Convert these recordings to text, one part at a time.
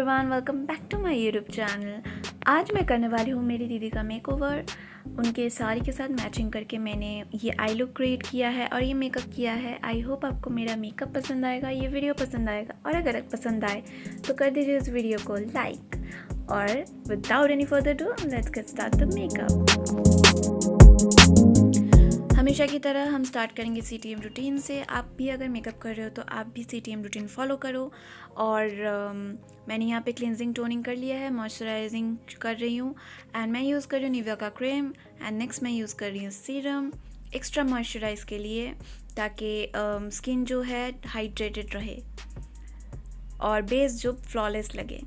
Everyone, welcome back to my YouTube channel. आज मैं करने वाली हूँ मेरी दीदी का मेकओवर। उनके साड़ी के साथ मैचिंग करके मैंने ये आई लुक क्रिएट किया है और ये मेकअप किया है। आई होप आपको मेरा मेकअप पसंद आएगा, ये वीडियो पसंद आएगा, और अगर पसंद आए तो कर दीजिए इस वीडियो को लाइक। और without any further do let's get start the makeup. हमेशा की तरह हम स्टार्ट करेंगे CTM रूटीन से। आप भी अगर मेकअप कर रहे हो तो आप भी CTM रूटीन फॉलो करो। और मैंने यहाँ पे क्लिनजिंग टोनिंग कर लिया है, मॉइस्चराइजिंग कर रही हूँ एंड मैं यूज़ कर रही हूँ निविया का क्रीम। एंड नेक्स्ट मैं यूज़ कर रही हूँ सीरम एक्स्ट्रा मॉइस्चराइज के लिए, ताकि स्किन जो है हाइड्रेटेड रहे और बेस जो फ्लॉलेस लगे।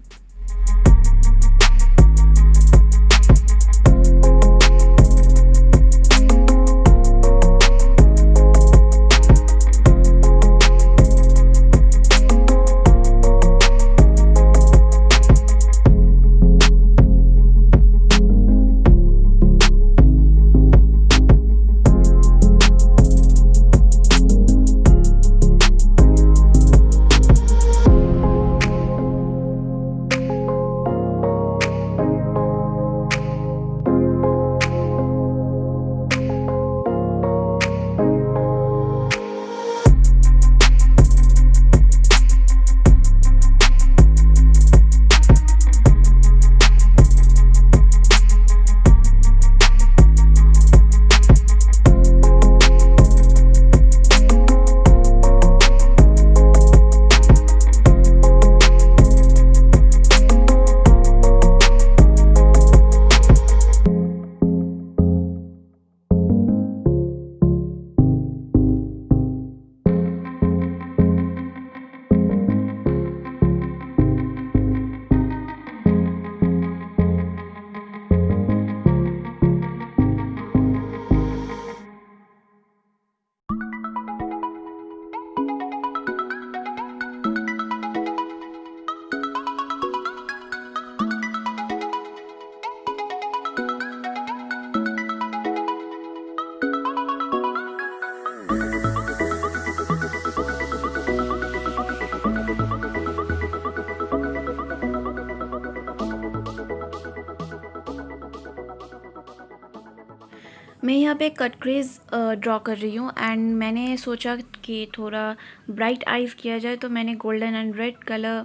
मैं यहाँ पे कट क्रेज ड्रॉ कर रही हूँ एंड मैंने सोचा कि थोड़ा ब्राइट आइज़ किया जाए, तो मैंने golden and red colour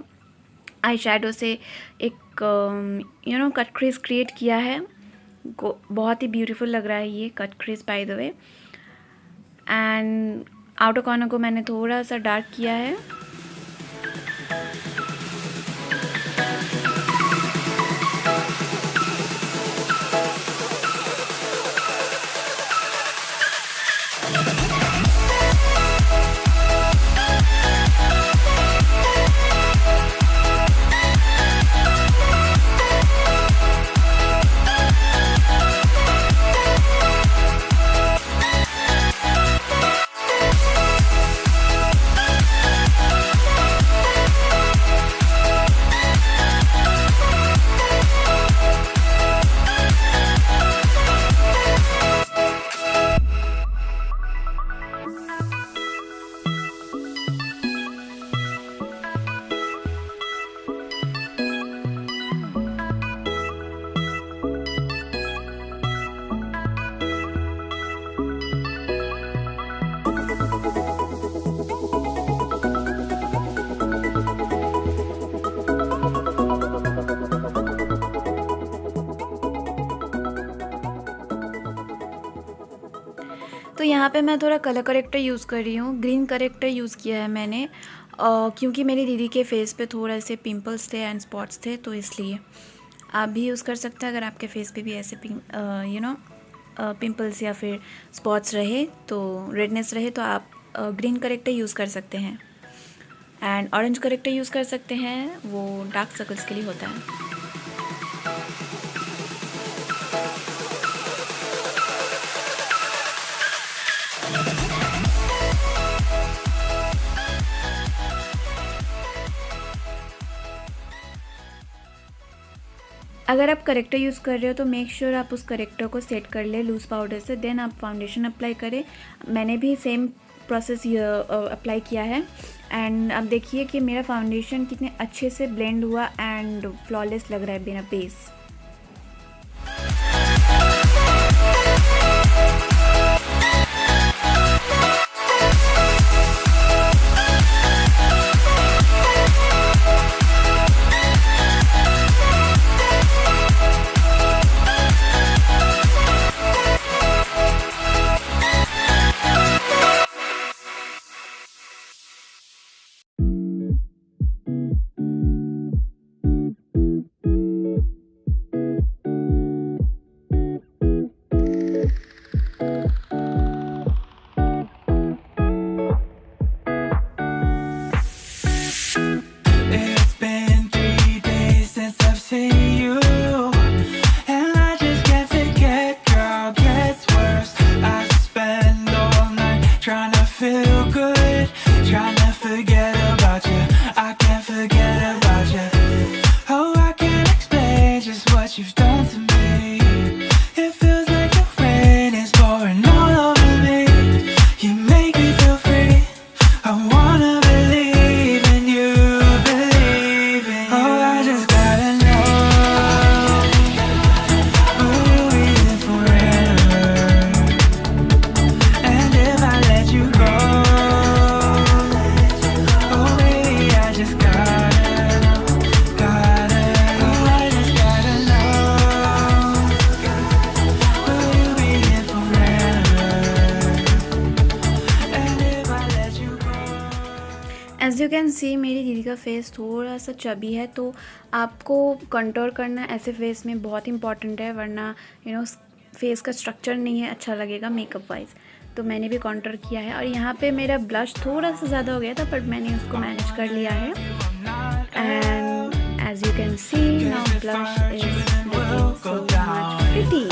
eye shadow से एक कट क्रेज क्रिएट किया है। बहुत ही ब्यूटीफुल लग रहा है ये cut craze by the way. And outer corner को मैंने थोड़ा सा डार्क किया है। तो यहाँ पे मैं थोड़ा कलर करेक्टर यूज़ कर रही हूँ। ग्रीन करेक्टर यूज़ किया है मैंने क्योंकि मेरी दीदी के फेस पे थोड़ा ऐसे पिंपल्स थे एंड स्पॉट्स थे, तो इसलिए आप भी यूज़ कर सकते हैं। अगर आपके फेस पे भी ऐसे पिंपल्स या फिर स्पॉट्स रहे, तो रेडनेस रहे, तो आप ग्रीन करेक्टर यूज़ कर सकते हैं। एंड ऑरेंज करेक्टर यूज़ कर सकते हैं, वो डार्क सर्कल्स के लिए होता है। अगर आप करेक्टर यूज़ कर रहे हो तो मेक श्योर आप उस करेक्टर को सेट कर ले लूज़ पाउडर से, देन आप फाउंडेशन अप्लाई करें। मैंने भी सेम प्रोसेस अप्लाई किया है एंड अब देखिए कि मेरा फाउंडेशन कितने अच्छे से ब्लेंड हुआ एंड फ्लॉलेस लग रहा है बिना बेस। एज़ यू कैन सी मेरी दीदी का फेस थोड़ा सा चबी है, तो आपको कंटूर करना ऐसे फेस में बहुत इंपॉर्टेंट है, वरना फेस का स्ट्रक्चर नहीं है अच्छा लगेगा मेकअप वाइज। तो मैंने भी कंटूर किया है और यहाँ पे मेरा ब्लश थोड़ा सा ज़्यादा हो गया था, बट मैंने उसको मैनेज कर लिया है। And as you can see now blush is looking so much pretty.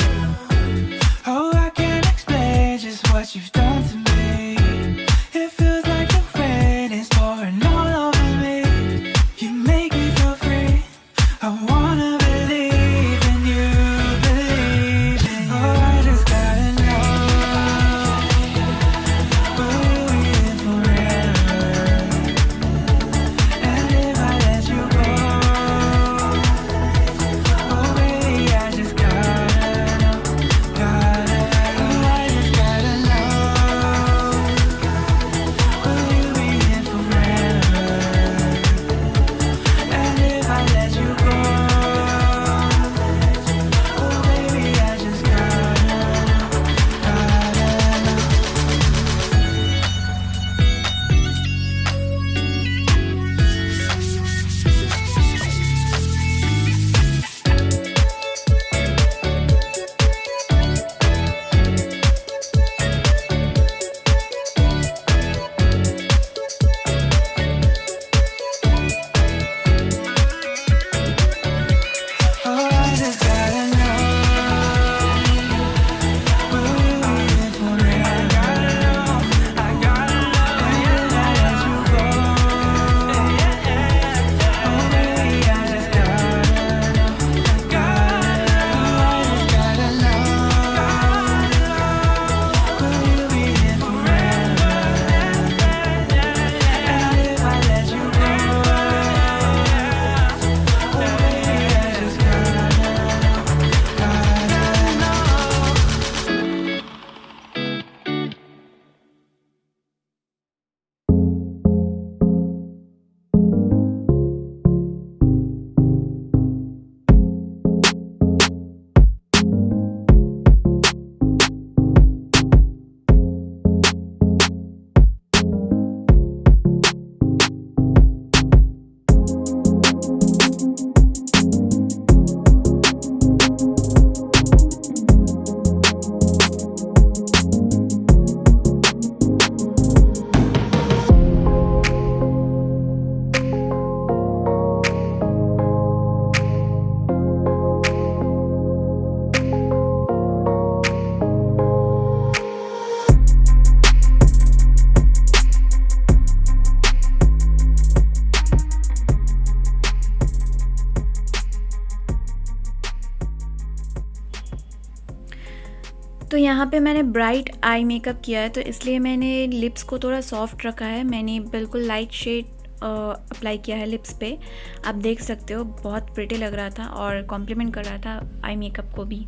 यहाँ पे मैंने ब्राइट आई मेकअप किया है, तो इसलिए मैंने लिप्स को थोड़ा सॉफ्ट रखा है। मैंने बिल्कुल लाइट शेड अप्लाई किया है लिप्स पे। आप देख सकते हो बहुत प्रिटी लग रहा था और कॉम्प्लीमेंट कर रहा था आई मेकअप को भी।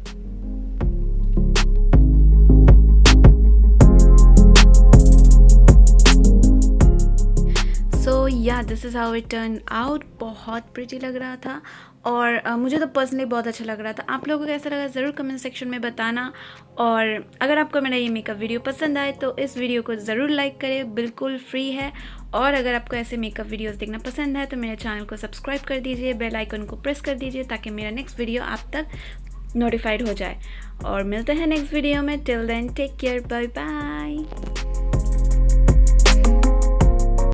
सो या this is how it turn out. बहुत प्रिटी लग रहा था और मुझे तो पर्सनली बहुत अच्छा लग रहा था। आप लोगों को कैसा लगा ज़रूर कमेंट सेक्शन में बताना। और अगर आपको मेरा ये मेकअप वीडियो पसंद आए तो इस वीडियो को ज़रूर लाइक करें, बिल्कुल फ्री है। और अगर आपको ऐसे मेकअप वीडियोस देखना पसंद है तो मेरे चैनल को सब्सक्राइब कर दीजिए, बेल आइकन को प्रेस कर दीजिए ताकि मेरा नेक्स्ट वीडियो आप तक नोटिफाइड हो जाए। और मिलते हैं नेक्स्ट वीडियो में। Till then take care, bye bye.